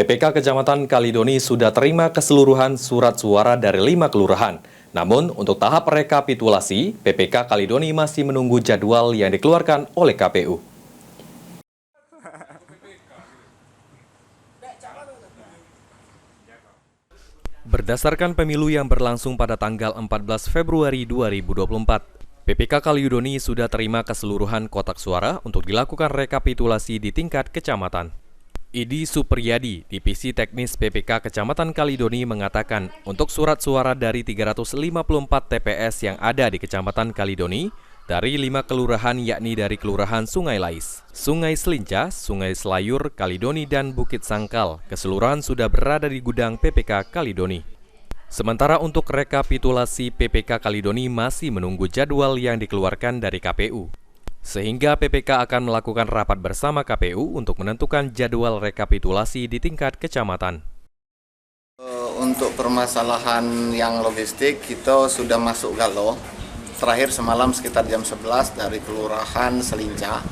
PPK Kecamatan Kalidoni sudah terima keseluruhan surat suara dari 5 kelurahan. Namun, untuk tahap rekapitulasi, PPK Kalidoni masih menunggu jadwal yang dikeluarkan oleh KPU. Berdasarkan pemilu yang berlangsung pada tanggal 14 Februari 2024, PPK Kalidoni sudah terima keseluruhan kotak suara untuk dilakukan rekapitulasi di tingkat kecamatan. Idi Supriyadi, Divisi Teknis PPK Kecamatan Kalidoni mengatakan untuk surat suara dari 354 TPS yang ada di Kecamatan Kalidoni, dari 5 kelurahan yakni dari Kelurahan Sungai Lais, Sungai Selinca, Sungai Selayur, Kalidoni, dan Bukit Sangkal, keseluruhan sudah berada di gudang PPK Kalidoni. Sementara untuk rekapitulasi PPK Kalidoni masih menunggu jadwal yang dikeluarkan dari KPU. Sehingga PPK akan melakukan rapat bersama KPU untuk menentukan jadwal rekapitulasi di tingkat kecamatan. Untuk permasalahan yang logistik, kita sudah masuk galau. Terakhir semalam sekitar jam 11 dari Kelurahan Selinca.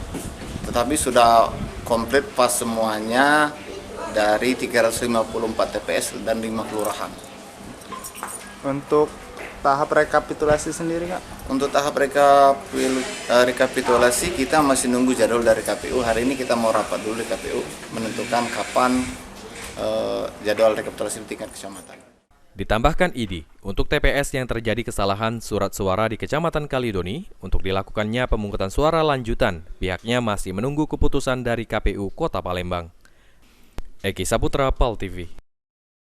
Tetapi sudah komplit pas semuanya dari 354 TPS dan 5 kelurahan. Untuk tahap rekapitulasi sendiri, Kak? Untuk tahap rekapitulasi kita masih nunggu jadwal dari KPU. Hari ini kita mau rapat dulu di KPU menentukan kapan jadwal rekapitulasi di tingkat kecamatan. Ditambahkan ID, untuk TPS yang terjadi kesalahan surat suara di Kecamatan Kalidoni, untuk dilakukannya pemungutan suara lanjutan, pihaknya masih menunggu keputusan dari KPU Kota Palembang. Eki Saputra, PAL TV.